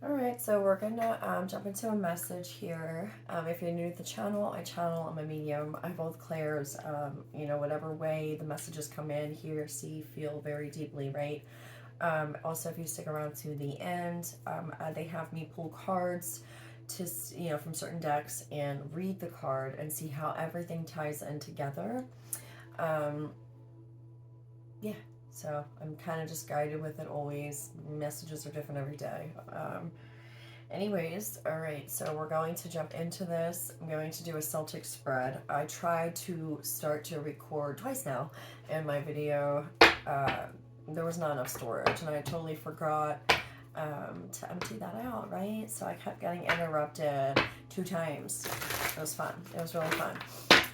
Alright, so we're gonna jump into a message here. If you're new to the channel, I'm a medium. I both clairs, whatever way the messages come in, hear, see, feel very deeply, right? Also, if you stick around to the end, they have me pull cards to, from certain decks and read the card and see how everything ties in together. Um, yeah, so I'm kind of just guided with it always. Messages are different every day. Anyways, all right, so we're going to jump into this. I'm going to do a Celtic spread. I tried to start to record twice now in my video. There was not enough storage, and I totally forgot to empty that out, right? So I kept getting interrupted 2 times. It was fun. It was really fun.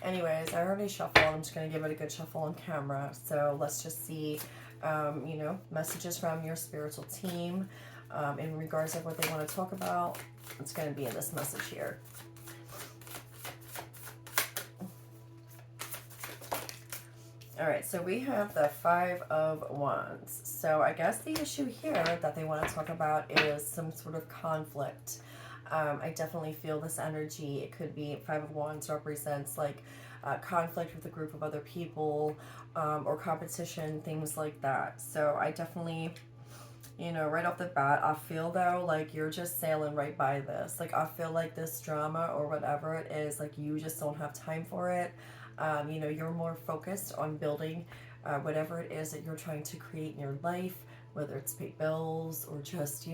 Anyways, I already shuffled. I'm just going to give it a good shuffle on camera. So let's just see, messages from your spiritual team. In regards of what they want to talk about, it's going to be in this message here. All right, so we have the Five of Wands. So I guess the issue here that they want to talk about is some sort of conflict. I definitely feel this energy. It could be Five of Wands represents like conflict with a group of other people, or competition, things like that. So I definitely, right off the bat, I feel though like you're just sailing right by this. Like I feel like this drama or whatever it is, like you just don't have time for it. You're more focused on building whatever it is that you're trying to create in your life, whether it's pay bills or just,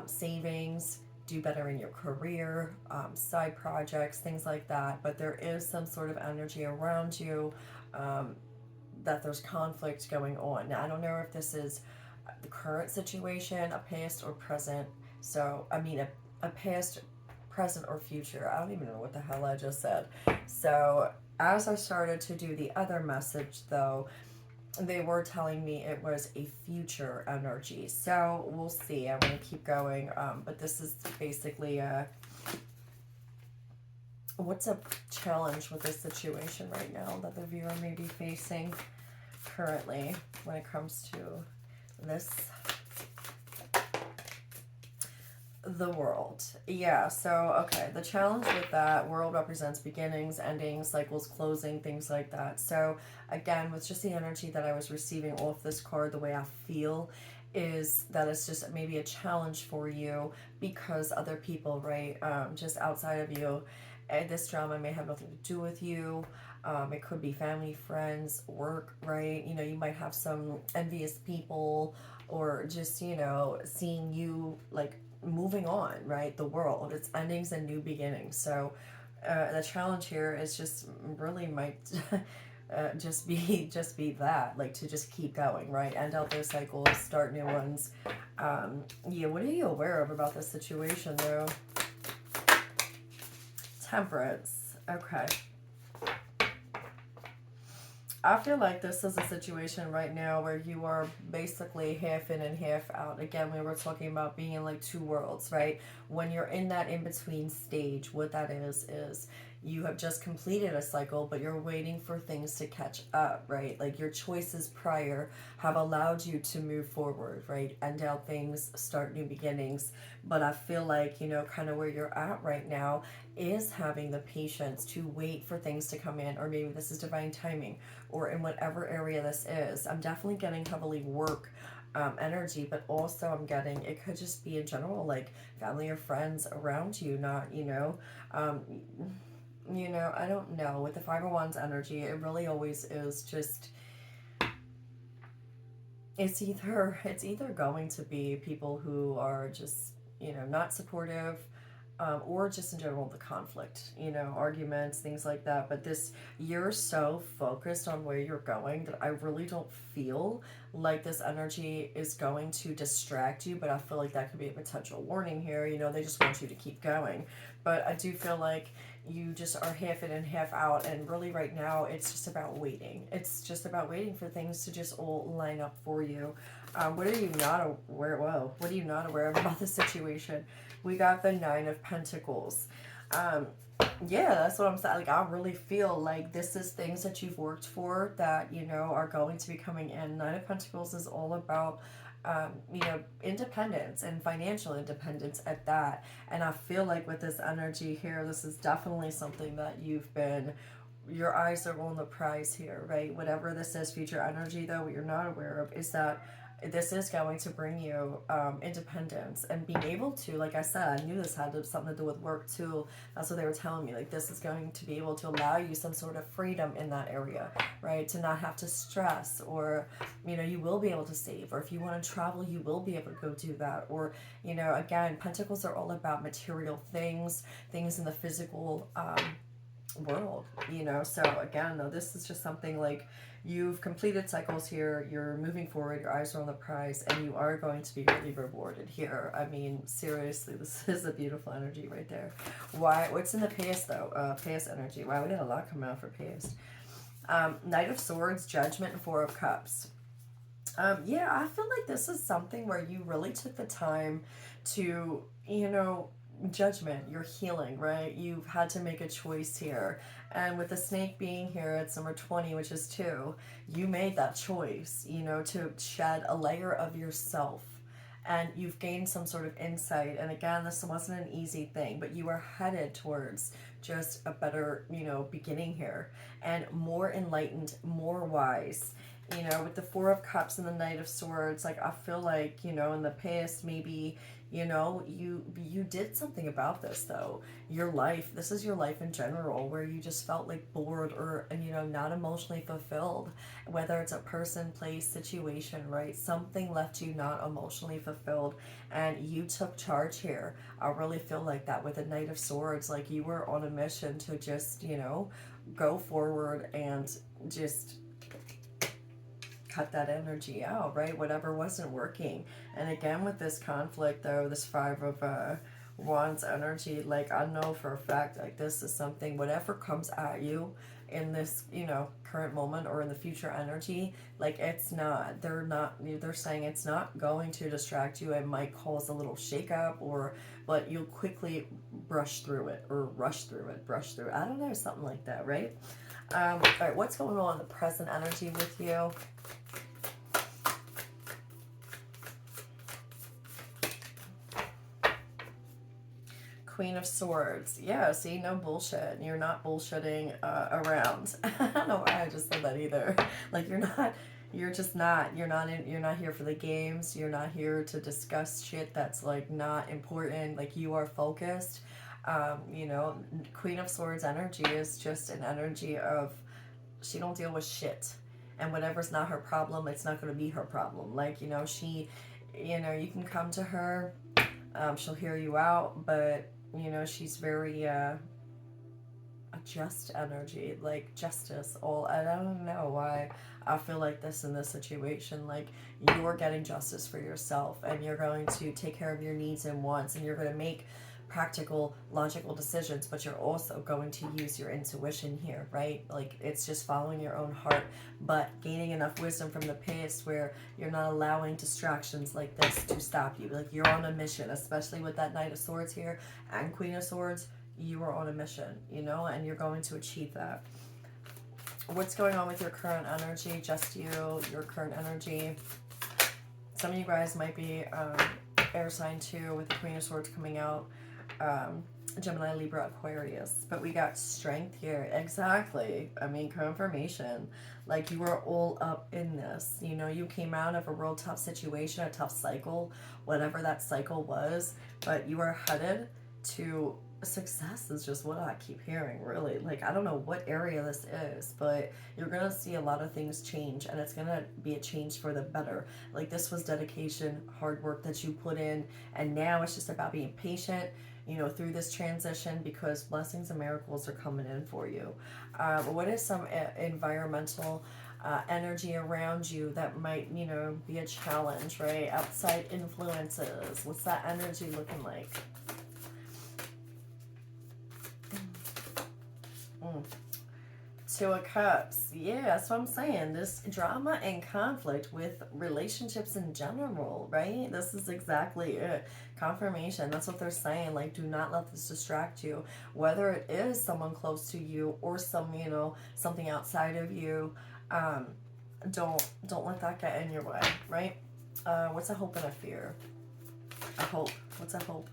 savings, do better in your career, side projects, things like that. But there is some sort of energy around you that there's conflict going on. Now, I don't know if this is the current situation, a past or present. So, I mean, a past, present, or future. I don't even know what the hell I just said. So, as I started to do the other message, though, they were telling me it was a future energy. So, we'll see. I'm going to keep going. But this is basically what's a challenge with this situation right now that the viewer may be facing currently when it comes to this. The world. Yeah, so, okay, the challenge with that, world represents beginnings, endings, cycles, closing, things like that. So, again, with just the energy that I was receiving off this card, the way I feel is that it's just maybe a challenge for you because other people, right, just outside of you, and this drama may have nothing to do with you. It could be family, friends, work, right? You might have some envious people or just, seeing you like moving on, right? The world, it's endings and new beginnings. So the challenge here is just really might just be that, like, to just keep going, right? End out those cycles, start new ones. Yeah, what are you aware of about this situation though? Temperance. Okay. I feel like this is a situation right now where you are basically half in and half out. Again, we were talking about being in like two worlds, right? When you're in that in-between stage, what that is you have just completed a cycle, but you're waiting for things to catch up, right? Like your choices prior have allowed you to move forward, right? End out things, start new beginnings. But I feel like, kind of where you're at right now is having the patience to wait for things to come in, or maybe this is divine timing, or in whatever area this is. I'm definitely getting heavily work energy, but also I'm getting, it could just be in general, like family or friends around you, not, I don't know. With the Five of Wands energy, it really always is just, it's either going to be people who are just, not supportive, or just in general the conflict, arguments, things like that. But this, you're so focused on where you're going that I really don't feel like this energy is going to distract you. But I feel like that could be a potential warning here. They just want you to keep going. But I do feel like you just are half in and half out, and really right now it's just about waiting. It's just about waiting for things to just all line up for you. What are you not aware? Whoa, what are you not aware of about the situation? We got the Nine of Pentacles. Yeah, that's what I'm saying. Like, I really feel like this is things that you've worked for that, are going to be coming in. Nine of Pentacles is all about you know, independence and financial independence at that. And I feel like with this energy here, this is definitely something that you've been, your eyes are on the prize here, right? Whatever this is, future energy, though, what you're not aware of is that this is going to bring you independence and being able to, like I said, I knew this had something to do with work too. That's what they were telling me. Like, this is going to be able to allow you some sort of freedom in that area, right? To not have to stress, or, you know, you will be able to save, or if you want to travel, you will be able to go do that. Or, you know, again, pentacles are all about material things, things in the physical world, you know. So again, though, this is just something like you've completed cycles here, you're moving forward, your eyes are on the prize, and you are going to be really rewarded here. I mean, seriously, this is a beautiful energy right there. Why? What's in the past, though? Past energy. Wow, we got a lot coming out for past. Knight of Swords, Judgment, and Four of Cups. Yeah, I feel like this is something where you really took the time to, you know, judgment, you're healing, right? You've had to make a choice here. And with the snake being here at number 20, which is 2, you made that choice, you know, to shed a layer of yourself. And you've gained some sort of insight. And again, this wasn't an easy thing, but you are headed towards just a better, you know, beginning here. And more enlightened, more wise. You know, with the Four of Cups and the Knight of Swords, like, I feel like, you know, in the past, maybe, you know, you did something about this, though. Your life, this is your life in general, where you just felt like bored or, you know, not emotionally fulfilled. Whether it's a person, place, situation, right? Something left you not emotionally fulfilled, and you took charge here. I really feel like that with the Knight of Swords, like you were on a mission to just, you know, go forward and just cut that energy out, right? Whatever wasn't working. And again, with this conflict, though, this Five of Wands energy, like, I know for a fact, like, this is something, whatever comes at you in this, you know, current moment or in the future energy, like, it's not, they're saying it's not going to distract you. It might cause a little shakeup, or, but you'll quickly brush through it, or rush through it, brush through it. I don't know, something like that, right? All right, what's going on in the present energy with you? Queen of Swords. Yeah, see, no bullshit. You're not bullshitting around. I don't know why I just said that either. Like, you're just not, you're not here for the games. You're not here to discuss shit that's, like, not important. Like, you are focused. You know, Queen of Swords energy is just an energy of, she don't deal with shit. And whatever's not her problem, it's not going to be her problem. Like, you know, you know, you can come to her, she'll hear you out, but, you know, she's very a just energy, like justice. All, I don't know why I feel like this in this situation. Like, you're getting justice for yourself, and you're going to take care of your needs and wants, and you're going to make practical, logical decisions, but you're also going to use your intuition here, right? Like, it's just following your own heart, but gaining enough wisdom from the past where you're not allowing distractions like this to stop you. Like, you're on a mission, especially with that Knight of Swords here and Queen of Swords. You are on a mission, you know, and you're going to achieve that. What's going on with your current energy? Just you, your current energy. Some of you guys might be air sign too, with the Queen of Swords coming out. Gemini, Libra, Aquarius. But we got strength here. Exactly. I mean, confirmation. Like, you were all up in this. You know, you came out of a real tough situation, a tough cycle, whatever that cycle was. But you are headed to success, is just what I keep hearing, really. Like, I don't know what area this is, but you're gonna see a lot of things change, and it's gonna be a change for the better. Like, this was dedication, hard work that you put in, and now it's just about being patient, you know, through this transition, because blessings and miracles are coming in for you. What is some environmental energy around you that might, you know, be a challenge, right? Outside influences. What's that energy looking like? Two of Cups. Yeah, that's what I'm saying. This drama and conflict with relationships in general, right? This is exactly it. Confirmation. That's what they're saying. Like, do not let this distract you. Whether it is someone close to you or some, you know, something outside of you, don't let that get in your way, right? What's a hope and a fear? A hope. What's a hope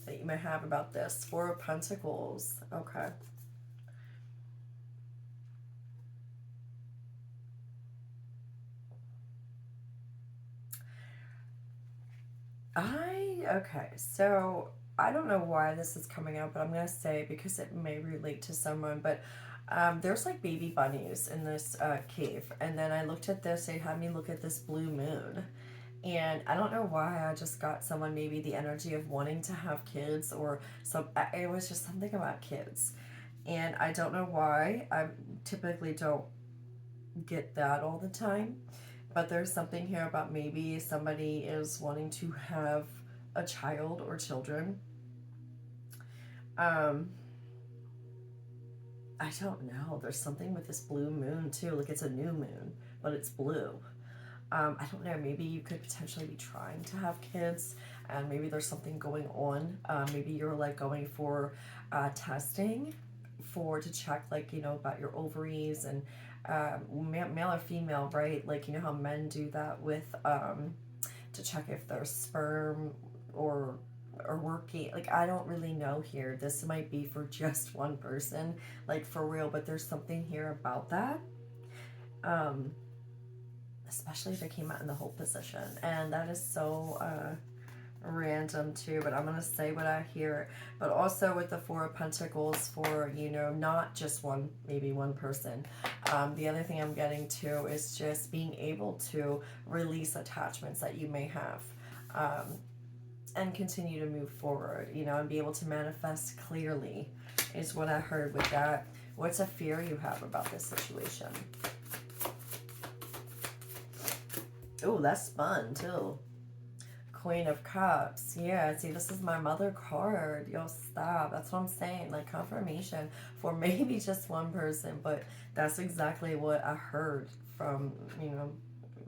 that you may have about this? Four of Pentacles. Okay. Okay, so I don't know why this is coming out, but I'm going to say because it may relate to someone, but there's like baby bunnies in this cave. And then I looked at this, they had me look at this blue moon. And I don't know why I just got someone maybe the energy of wanting to have kids or some, it was just something about kids. And I don't know why. I typically don't get that all the time. But there's something here about maybe somebody is wanting to have a child or children. Um, I don't know. There's something with this blue moon too. Like it's a new moon, but it's blue. I don't know. Maybe you could potentially be trying to have kids, and maybe there's something going on. Maybe you're like going for testing to check like about your ovaries and male or female, right? Like how men do that with to check if there's sperm or working. Like I don't really know here. This might be for just one person, like for real. But there's something here about that. Especially if it came out in the whole position, and that is so random too, but I'm gonna say what I hear. But also with the Four of Pentacles for not just maybe one person. The other thing I'm getting to is just being able to release attachments that you may have, and continue to move forward, and be able to manifest clearly is what I heard with that. What's a fear you have about this situation? Oh, that's fun too. Queen of Cups. Yeah, see, this is my mother card. Yo, stop. That's what I'm saying. Like confirmation for maybe just one person, but that's exactly what I heard from,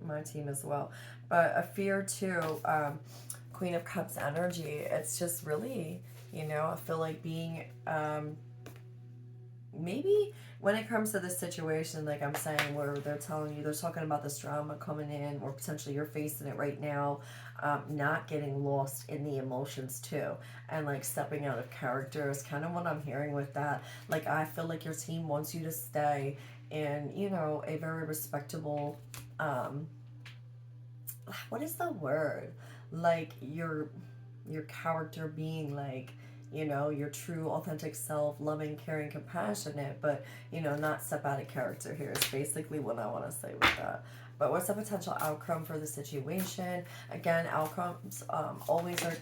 my team as well. But a fear too, Queen of Cups energy. It's just really, I feel like being, maybe when it comes to this situation, like I'm saying, where they're talking about this drama coming in, or potentially you're facing it right now, not getting lost in the emotions too, and like stepping out of character is kind of what I'm hearing with that. Like I feel like your team wants you to stay in, a very respectable, what is the word? Like your character being like, your true authentic self, loving, caring, compassionate, but not step out of character here is basically what I want to say with that. But what's the potential outcome for the situation? Again, outcomes always are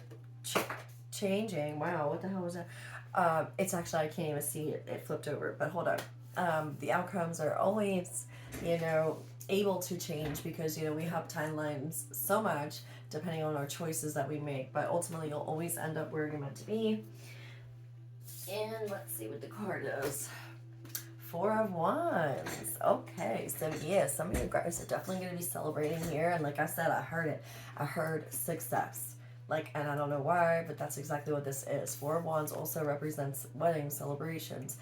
changing. Wow, what the hell was that? It's actually, I can't even see it. It flipped over, but hold on. The outcomes are always, able to change because, we have timelines so much depending on our choices that we make. But ultimately, you'll always end up where you're meant to be. And let's see what the card is. Four of Wands. Okay, so yeah, some of you guys are definitely going to be celebrating here. And like I said, I heard it. I heard success. Like, and I don't know why, but that's exactly what this is. Four of Wands also represents weddings, celebrations,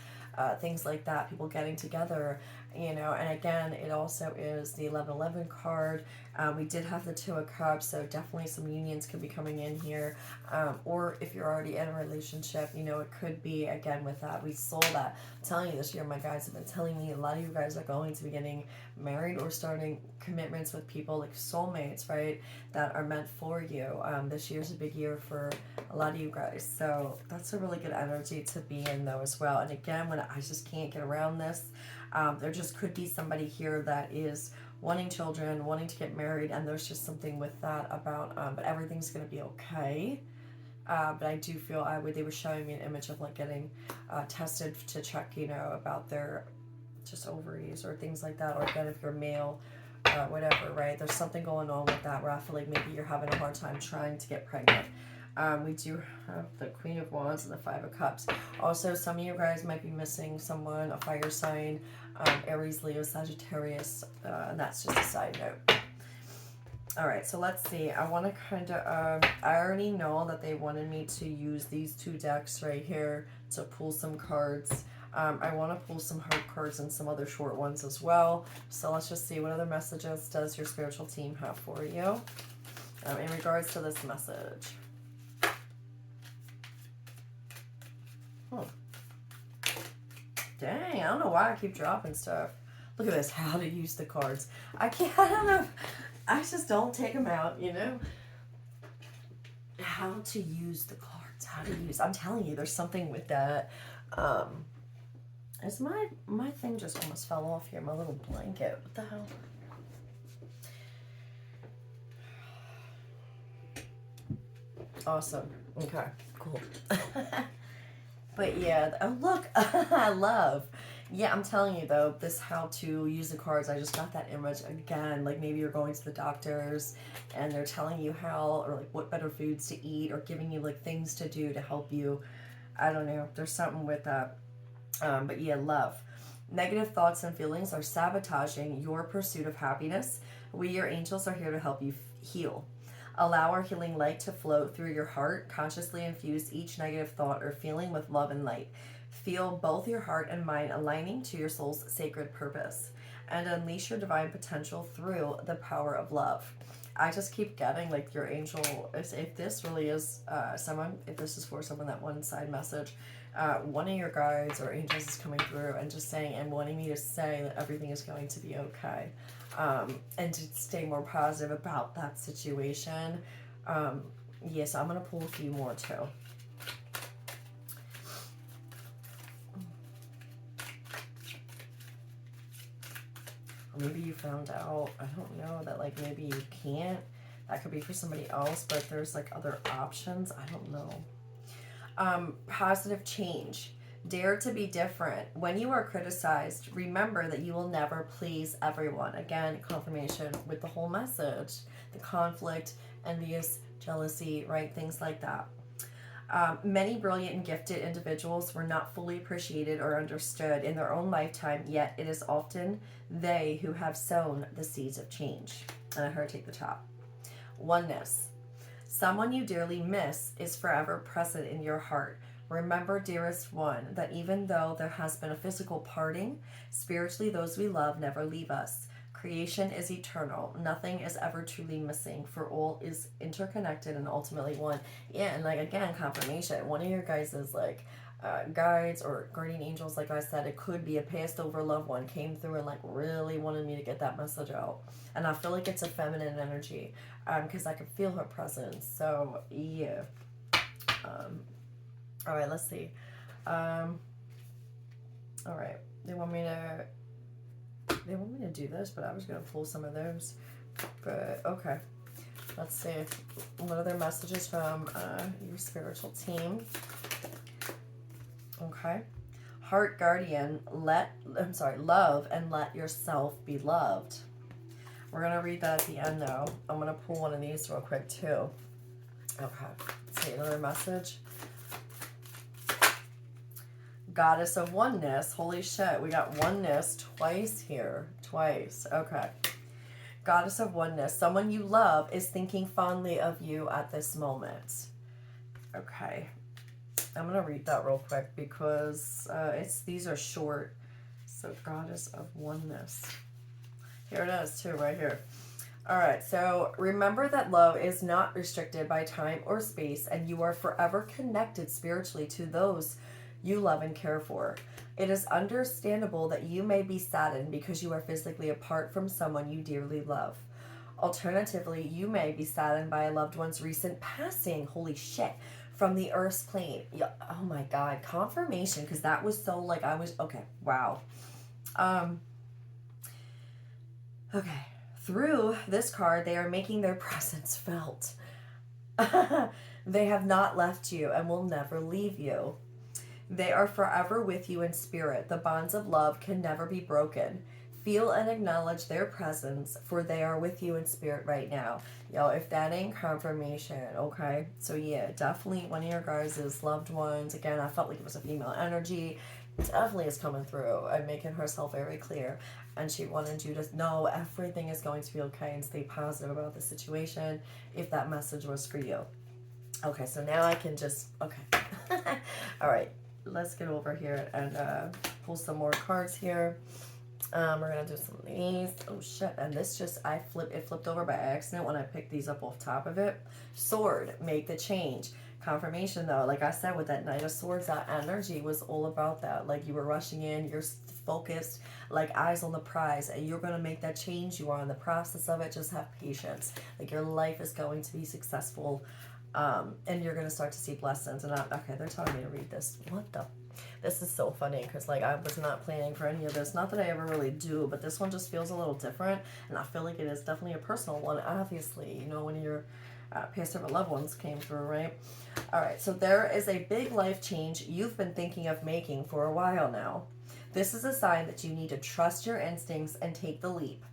things like that, people getting together, and again, it also is the 1111 card. We did have the Two of Cups, so definitely some unions could be coming in here, or if you're already in a relationship, it could be, again, with that, we saw that. I'm telling you, this year, my guys have been telling me a lot of you guys are going to be getting married or starting commitments with people like soulmates, right, that are meant for you. This year's a big year for a lot of you guys, so that's a really good energy to be in though as well. And again, when I just can't get around this, there just could be somebody here that is wanting children, wanting to get married, and there's just something with that about, but everything's going to be okay. But I do feel they were showing me an image of like getting tested to check, about their just ovaries or things like that, or again, if you're male, whatever, right? There's something going on with that where I feel like maybe you're having a hard time trying to get pregnant. We do have the Queen of Wands and the Five of Cups. Also, some of you guys might be missing someone, a fire sign, Aries, Leo, Sagittarius, and that's just a side note. All right, so let's see. I want to kind of, I already know that they wanted me to use these two decks right here to pull some cards. I want to pull some heart cards and some other short ones as well. So let's just see what other messages does your spiritual team have for you in regards to this message. Dang, I don't know why I keep dropping stuff. Look at this, how to use the cards. I don't know. I just don't take them out, you know? How to use the cards. How to use. I'm telling you, there's something with that. Is my thing just almost fell off here, my little blanket. What the hell? Awesome. Okay, cool. But yeah, oh look, I love. Yeah, I'm telling you though, this how to use the cards, I just got that image again. Like maybe you're going to the doctors and they're telling you how, or like what better foods to eat, or giving you like things to do to help you. I don't know, there's something with that. But yeah, love. Negative thoughts and feelings are sabotaging your pursuit of happiness. We, your angels, are here to help you heal. Allow our healing light to flow through your heart. Consciously infuse each negative thought or feeling with love and light. Feel both your heart and mind aligning to your soul's sacred purpose, and unleash your divine potential through the power of love. I just keep getting like your angel, if this really is someone, if this is for someone, that one side message, one of your guides or angels is coming through and just saying and wanting me to say that everything is going to be okay. And to stay more positive about that situation. Yes, I'm going to pull a few more too. Or maybe you found out, I don't know, that like maybe you can't. That could be for somebody else, but there's like other options. I don't know. Positive change. Dare to be different. When you are criticized, remember that you will never please everyone. Again, confirmation with the whole message. The conflict, envious, jealousy, right? Things like that. Many brilliant and gifted individuals were not fully appreciated or understood in their own lifetime, yet it is often they who have sown the seeds of change. And I heard take the top. Oneness. Someone you dearly miss is forever present in your heart. Remember, dearest one, that even though there has been a physical parting, spiritually those we love never leave us. Creation is eternal. Nothing is ever truly missing, for all is interconnected and ultimately one. Yeah, and like again, confirmation. One of your guys is like guides or guardian angels, like I said, it could be a passed over loved one came through and like really wanted me to get that message out. And I feel like it's a feminine energy because I can feel her presence. So yeah. All right, let's see. All right, they want me to do this, but I was gonna pull some of those. But okay, let's see. What are their messages from your spiritual team? Okay, Heart Guardian. Love and let yourself be loved. We're gonna read that at the end, though. I'm gonna pull one of these real quick too. Okay, let's see another message. Goddess of Oneness. Holy shit, we got Oneness twice here. Twice. Okay. Goddess of Oneness. Someone you love is thinking fondly of you at this moment. Okay. I'm going to read that real quick because these are short. So Goddess of Oneness. Here it is too, right here. All right, so remember that love is not restricted by time or space, and you are forever connected spiritually to those you love and care for. It is understandable that you may be saddened because you are physically apart from someone you dearly love. Alternatively, you may be saddened by a loved one's recent passing, holy shit, from the earth's plane. Yeah, oh my God, confirmation, because that was so like, okay, wow. Okay, through this card, they are making their presence felt. They have not left you and will never leave you. They are forever with you in spirit. The bonds of love can never be broken. Feel and acknowledge their presence, for they are with you in spirit right now. Yo, if that ain't confirmation, okay? So yeah, definitely one of your guys' loved ones. Again, I felt like it was a female energy. Definitely is coming through and making herself very clear. And she wanted you to know everything is going to be okay and stay positive about the situation if that message was for you. Okay, so now I can just, okay. All right. let's get over here and pull some more cards here. We're gonna do some of these. Oh shit! And this just it flipped over by accident when I picked these up off top of it. Sword, make the change. Confirmation though, like I said with that Knight of Swords, that energy was all about that. Like you were rushing in, you're focused, like eyes on the prize, and you're gonna make that change. You are in the process of it. Just have patience. Like your life is going to be successful, and you're gonna start to see blessings. And okay, they're telling me to read this. What the? This is so funny because like I was not planning for any of this. Not that I ever really do, but this one just feels a little different, and I feel like it is definitely a personal one. Obviously, you know, when your past or loved ones came through, right? All right, so there is a big life change you've been thinking of making for a while now. This is a sign that you need to trust your instincts and take the leap.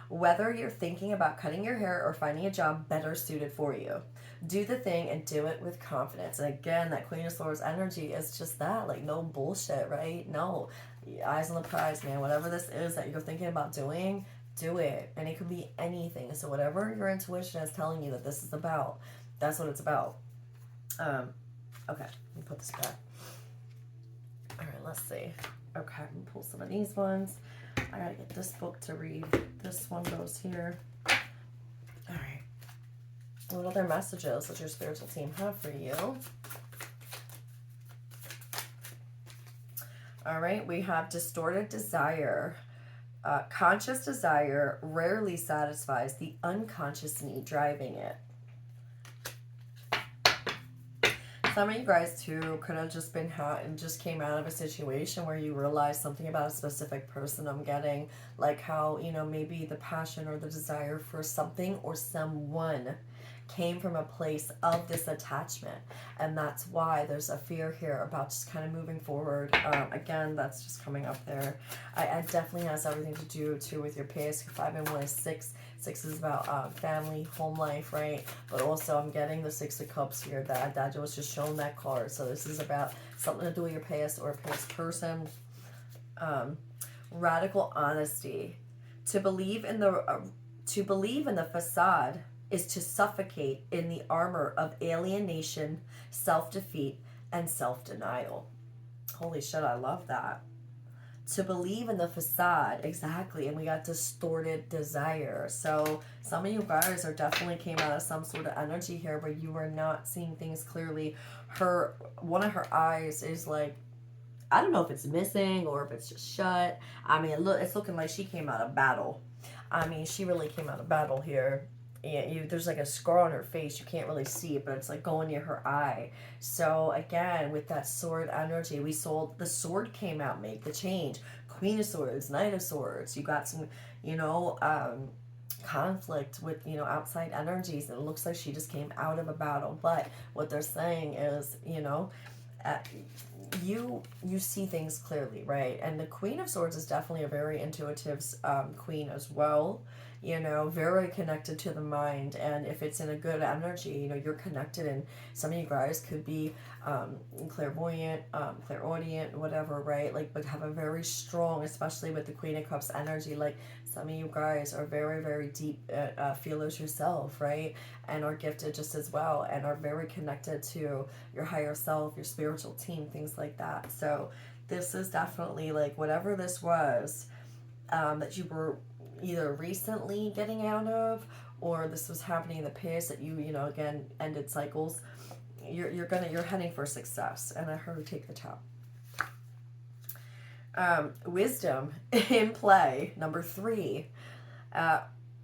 Whether you're thinking about cutting your hair or finding a job better suited for you, do the thing and do it with confidence. And again, that Queen of Swords energy is just that, like no bullshit, right? No, eyes on the prize, man. Whatever this is that you're thinking about doing, do it. And it could be anything. So whatever your intuition is telling you that this is about, that's what it's about. Okay, let me put this back. All right, let's see. Okay, I'm gonna pull some of these ones. I gotta get this book to read. This one goes here. All right. What other messages does your spiritual team have for you? All right, we have distorted desire. Conscious desire rarely satisfies the unconscious need driving it. Some of you guys too could have just been hot and just came out of a situation where you realized something about a specific person. I'm getting like how, you know, maybe the passion or the desire for something or someone came from a place of this attachment, and that's why there's a fear here about just kind of moving forward. Again, that's just coming up there. It definitely has everything to do too with your past. 5 and 1 is 6. 6 is about family, home life, right? But also I'm getting the 6 of Cups here. That was just shown that card. So this is about something to do with your past or a past person. Radical honesty. To believe in the facade is to suffocate in the armor of alienation, self-defeat, and self-denial. Holy shit, I love that. To believe in the facade, exactly, and we got distorted desire. So some of you guys are definitely came out of some sort of energy here where you are not seeing things clearly. One of her eyes is like, I don't know if it's missing or if it's just shut. I mean, look, it's looking like she came out of battle. I mean, she really came out of battle here. Yeah, there's like a scar on her face. You can't really see it, but it's like going near her eye. So again, with that sword energy, the sword came out, make the change. Queen of Swords, Knight of Swords. You got some, you know, conflict with, you know, outside energies. And it looks like she just came out of a battle. But what they're saying is, you know, you see things clearly, right? And the Queen of Swords is definitely a very intuitive queen as well. You know, very connected to the mind, and if it's in a good energy, you know, you're connected. And some of you guys could be clairvoyant, clairaudient, whatever, right? Like, but have a very strong, especially with the Queen of Cups energy. Like, some of you guys are very, very deep feelers yourself, right? And are gifted just as well, and are very connected to your higher self, your spiritual team, things like that. So this is definitely like whatever this was that you were either recently getting out of, or this was happening in the past that you know, again, ended cycles. You're heading for success. And I heard take the top. Wisdom in play, number 3.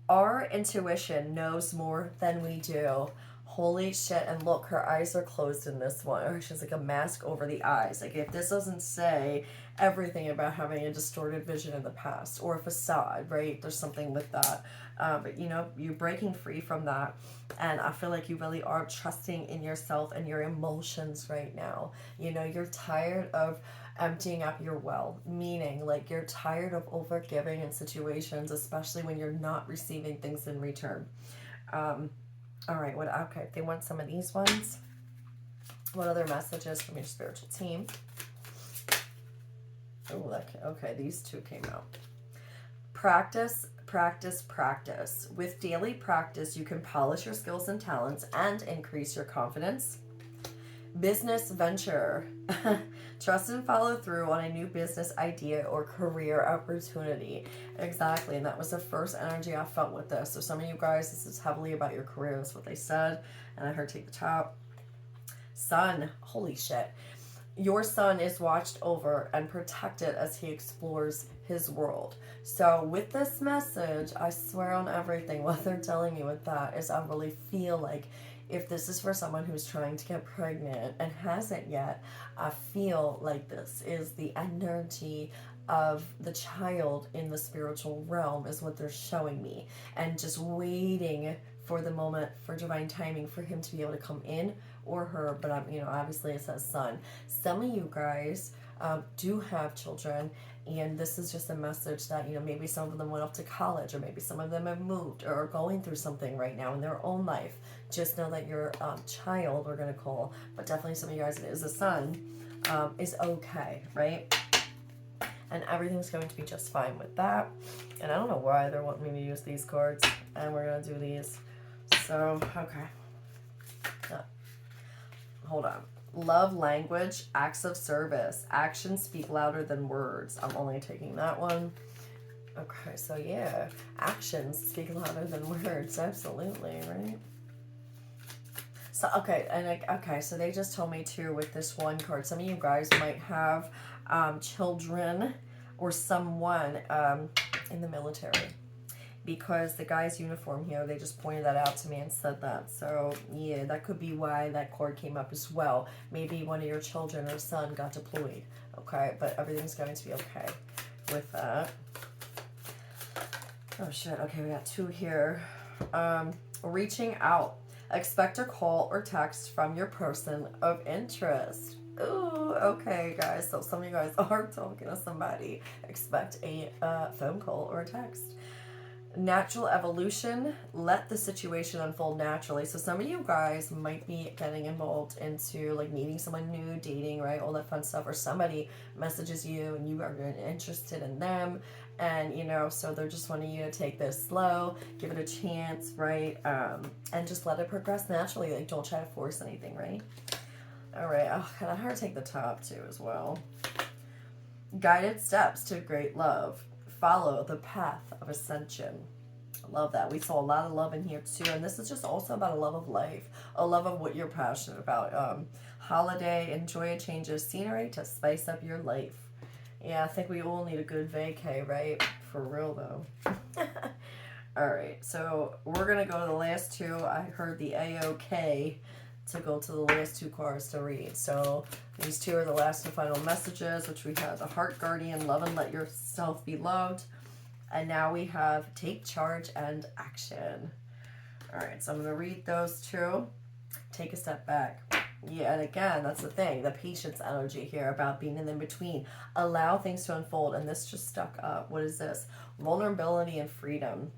Our intuition knows more than we do. Holy shit. And look, her eyes are closed in this one. She has like a mask over the eyes. Like, if this doesn't say everything about having a distorted vision in the past or a facade, right? There's something with that. But, you know, you're breaking free from that. And I feel like you really are trusting in yourself and your emotions right now. You know, you're tired of emptying up your well, meaning like you're tired of overgiving in situations, especially when you're not receiving things in return. All right, okay, they want some of these ones. What other messages from your spiritual team? Oh, okay, these 2 came out. Practice, practice, practice. With daily practice, you can polish your skills and talents and increase your confidence. Business venture. Trust and follow through on a new business idea or career opportunity. Exactly. And that was the first energy I felt with this. So some of you guys, this is heavily about your career. That's what they said. And I heard take the top. Sun. Holy shit. Your son is watched over and protected as he explores his world. So with this message, I swear on everything, what they're telling me with that is I really feel like if this is for someone who's trying to get pregnant and hasn't yet, I feel like this is the energy of the child in the spiritual realm is what they're showing me, and just waiting for the moment for divine timing for him to be able to come in, or her, but I'm, obviously it says son. Some of you guys do have children, and this is just a message that, maybe some of them went off to college, or maybe some of them have moved or are going through something right now in their own life. Just know that your child, we're going to call, but definitely some of you guys, it is a son, is okay, right? And everything's going to be just fine with that. And I don't know why they're wanting me to use these cards, and we're going to do these. So, okay. Hold on. Love language, acts of service. Actions speak louder than words. I'm only taking that one. Okay, so yeah. Actions speak louder than words. Absolutely, right? So, okay, and so they just told me too with this one card, some of you guys might have children or someone in the military. Because the guy's uniform here, they just pointed that out to me and said that. So, yeah, that could be why that card came up as well. Maybe one of your children or son got deployed, okay? But everything's going to be okay with that. Oh, shit. Okay, we got two here. Reaching out. Expect a call or text from your person of interest. Ooh, okay, guys. So some of you guys are talking to somebody. Expect a phone call or a text. Natural evolution, let the situation unfold naturally. So some of you guys might be getting involved into like meeting someone new, dating, right? All that fun stuff. Or somebody messages you and you are interested in them. And, so they're just wanting you to take this slow, give it a chance, right? And just let it progress naturally. Like, don't try to force anything, right? All right. Oh, and I heard take the top too as well. Guided steps to great love. Follow the path of ascension. I love that. We saw a lot of love in here too, and this is just also about a love of life, a love of what you're passionate about. Holiday, enjoy a change of scenery to spice up your life. Yeah, I think we all need a good vacay, right? For real though. All right, so we're gonna go to the last two. I heard the A-OK to go to the last two cards to read. So these two are the last and final messages, which we have the Heart Guardian, love and let yourself be loved. And now we have take charge and action. All right, so I'm going to read those two. Take a step back. Yeah, and again, that's the thing, the patience energy here about being in between. Allow things to unfold, and this just stuck up. What is this? Vulnerability and freedom.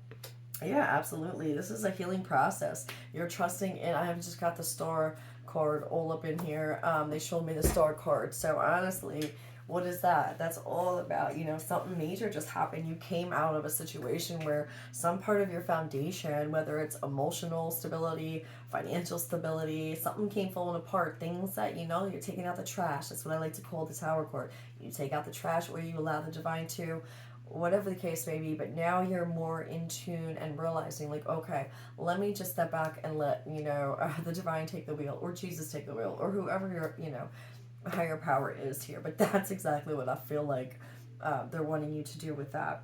Yeah, absolutely. This is a healing process. You're trusting in, I have just got the star card all up in here. They showed me the star card. So honestly, what is that? That's all about, something major just happened. You came out of a situation where some part of your foundation, whether it's emotional stability, financial stability, something came falling apart. Things that, you're taking out the trash. That's what I like to call the tower card. You take out the trash, or you allow the divine to, whatever the case may be, but now you're more in tune and realizing like, okay, let me just step back and let, the divine take the wheel, or Jesus take the wheel, or whoever your, higher power is here. But that's exactly what I feel like they're wanting you to do with that.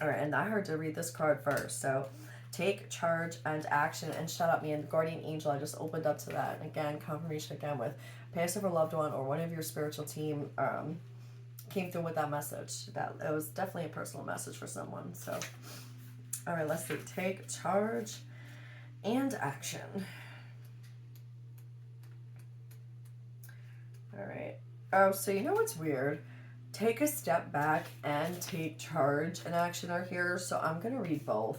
All right, and I heard to read this card first. So take charge and action and shut up me. And guardian angel, I just opened up to that. And again, confirmation again with passive or loved one or one of your spiritual team came through with that message. That it was definitely a personal message for someone. So, all right, let's see. Take charge and action. All right. Oh, so you know what's weird? Take a step back and take charge and action are here. So I'm going to read both.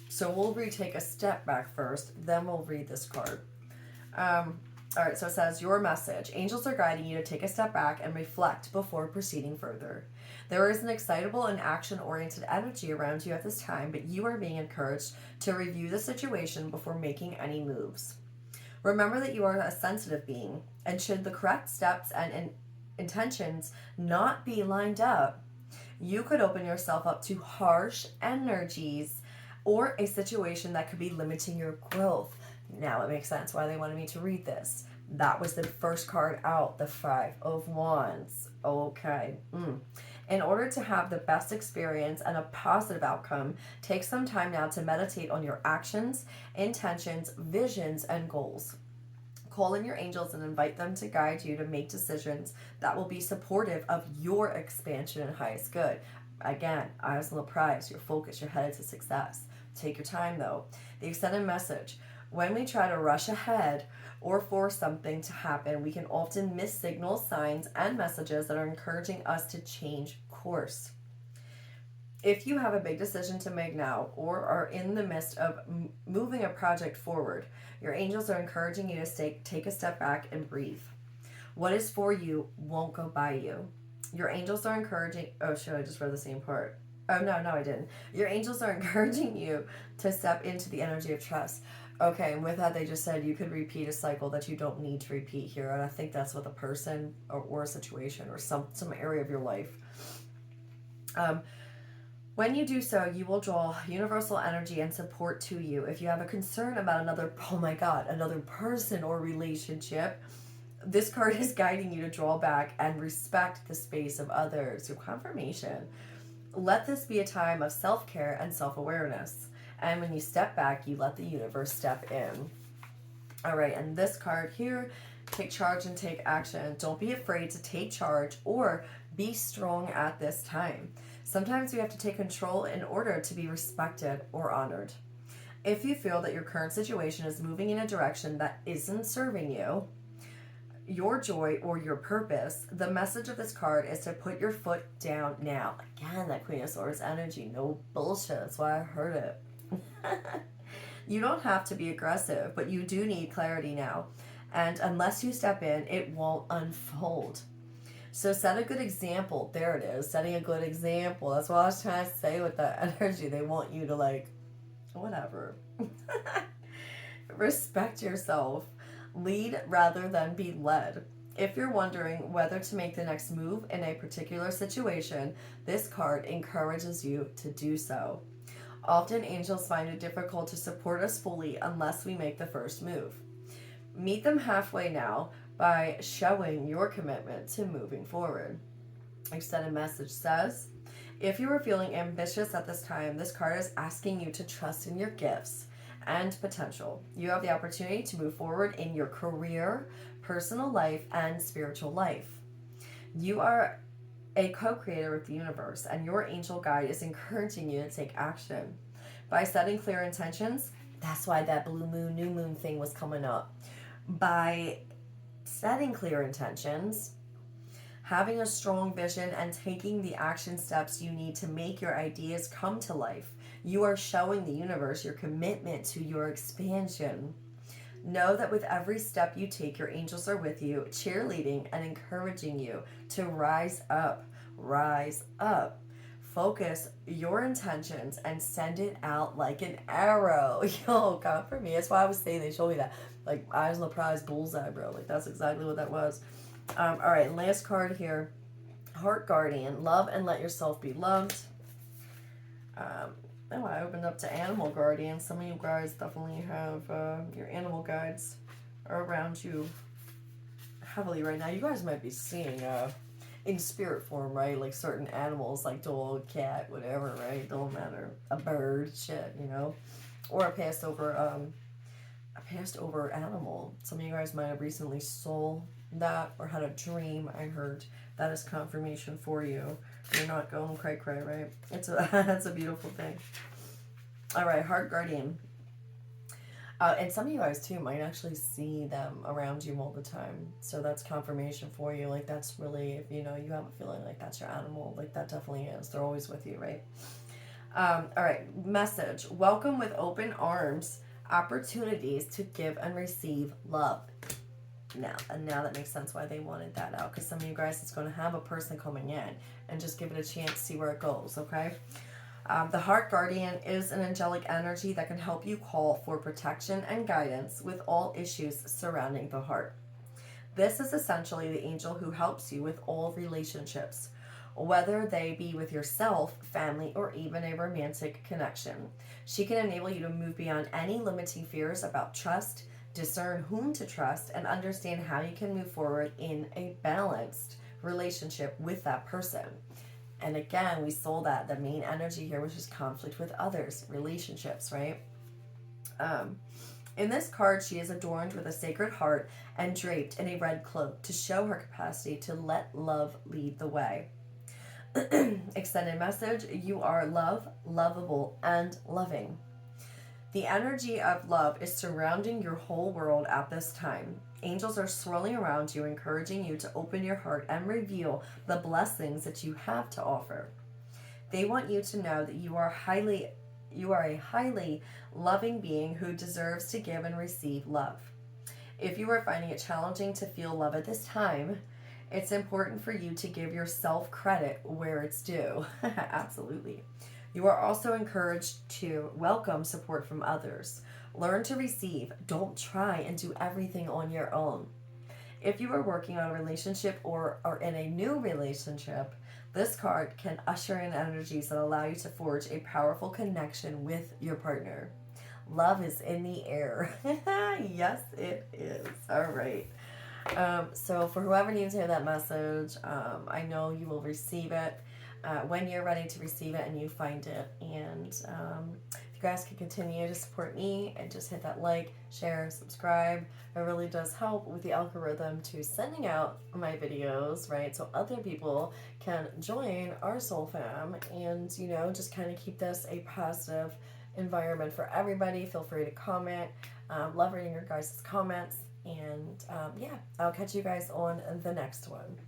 So we'll read take a step back first, then we'll read this card. All right, so it says, your message. Angels are guiding you to take a step back and reflect before proceeding further. There is an excitable and action-oriented energy around you at this time, but you are being encouraged to review the situation before making any moves. Remember that you are a sensitive being, and should the correct steps and intentions not be lined up, you could open yourself up to harsh energies or a situation that could be limiting your growth. Now it makes sense why they wanted me to read this. That was the first card out, the Five of Wands. Okay. In order to have the best experience and a positive outcome, take some time now to meditate on your actions, intentions, visions, and goals. Call in your angels and invite them to guide you to make decisions that will be supportive of your expansion and highest good. Again, eyes on the prize, your focus, you're headed to success. Take your time though. The extended message. When we try to rush ahead or force something to happen, we can often miss signals, signs, and messages that are encouraging us to change course. If you have a big decision to make now or are in the midst of moving a project forward, your angels are encouraging you to take a step back and breathe. What is for you won't go by you. Your angels are encouraging... Oh, shit, I just read the same part. Oh, no, I didn't. Your angels are encouraging you to step into the energy of trust. Okay, and with that, they just said you could repeat a cycle that you don't need to repeat here. And I think that's with a person or a situation or some area of your life. When you do so, you will draw universal energy and support to you. If you have a concern about another person or relationship, this card is guiding you to draw back and respect the space of others. So confirmation. Let this be a time of self-care and self-awareness. And when you step back, you let the universe step in. All right, and this card here, take charge and take action. Don't be afraid to take charge or be strong at this time. Sometimes you have to take control in order to be respected or honored. If you feel that your current situation is moving in a direction that isn't serving you, your joy, or your purpose, the message of this card is to put your foot down now. Again, that Queen of Swords energy, no bullshit. That's why I heard it. You don't have to be aggressive, but you do need clarity now. And unless you step in, it won't unfold. So set a good example. There it is, setting a good example. That's what I was trying to say with that energy. They want you to whatever. Respect yourself. Lead rather than be led. If you're wondering whether to make the next move in a particular situation, this card encourages you to do so. Often angels find it difficult to support us fully unless we make the first move. Meet them halfway now by showing your commitment to moving forward. Extended message says, if you are feeling ambitious at this time, this card is asking you to trust in your gifts and potential. You have the opportunity to move forward in your career, personal life, and spiritual life. You are a co-creator with the universe, and your angel guide is encouraging you to take action. By setting clear intentions, that's why that blue moon, new moon thing was coming up. By setting clear intentions, having a strong vision, and taking the action steps you need to make your ideas come to life, you are showing the universe your commitment to your expansion. Know that with every step you take, your angels are with you, cheerleading and encouraging you to rise up. Rise up. Focus your intentions and send it out like an arrow. Yo, God, for me, that's why I was saying they showed me that. Like, eyes on the prize, bullseye, bro. Like, that's exactly what that was. All right, last card here. Heart Guardian. Love and let yourself be loved. Oh, I opened up to Animal Guardian. Some of you guys definitely have your animal guides are around you heavily right now. You guys might be seeing in spirit form, right? Like certain animals, like dog, cat, whatever, right? Don't matter. A bird, shit, you know? Or a passed over animal. Some of you guys might have recently sold that or had a dream. I heard that is confirmation for you. You're not going cray-cray, right? That's a beautiful thing. All right, Heart Guardian. And some of you guys, too, might actually see them around you all the time. So that's confirmation for you. Like, that's really, if you know, you have a feeling like that's your animal, like, that definitely is. They're always with you, right? All right, message. Welcome with open arms, opportunities to give and receive love. Now that makes sense why they wanted that out, because some of you guys is going to have a person coming in and just give it a chance, see where it goes, okay? The heart guardian is an angelic energy that can help you call for protection and guidance with all issues surrounding the heart. This is essentially the angel who helps you with all relationships, whether they be with yourself, family, or even a romantic connection. She can enable you to move beyond any limiting fears about trust, discern whom to trust, and understand how you can move forward in a balanced relationship with that person. And again, we saw that the main energy here was just conflict with others, relationships, right? Um, in this card, she is adorned with a sacred heart and draped in a red cloak to show her capacity to let love lead the way. Extended message: you are love, lovable, and loving. The energy of love is surrounding your whole world at this time. Angels are swirling around you, encouraging you to open your heart and reveal the blessings that you have to offer. They want you to know that you are a highly loving being who deserves to give and receive love. If you are finding it challenging to feel love at this time, it's important for you to give yourself credit where it's due. Absolutely. You are also encouraged to welcome support from others. Learn to receive. Don't try and do everything on your own. If you are working on a relationship or are in a new relationship, this card can usher in energies that allow you to forge a powerful connection with your partner. Love is in the air. Yes, it is. All right. So for whoever needs to hear that message, I know you will receive it when you're ready to receive it and you find it. And if you guys can continue to support me and just hit that like, share, subscribe, it really does help with the algorithm to sending out my videos, right? So other people can join our soul fam and, you know, just kind of keep this a positive environment for everybody. Feel free to comment. Love reading your guys' comments. And yeah, I'll catch you guys on the next one.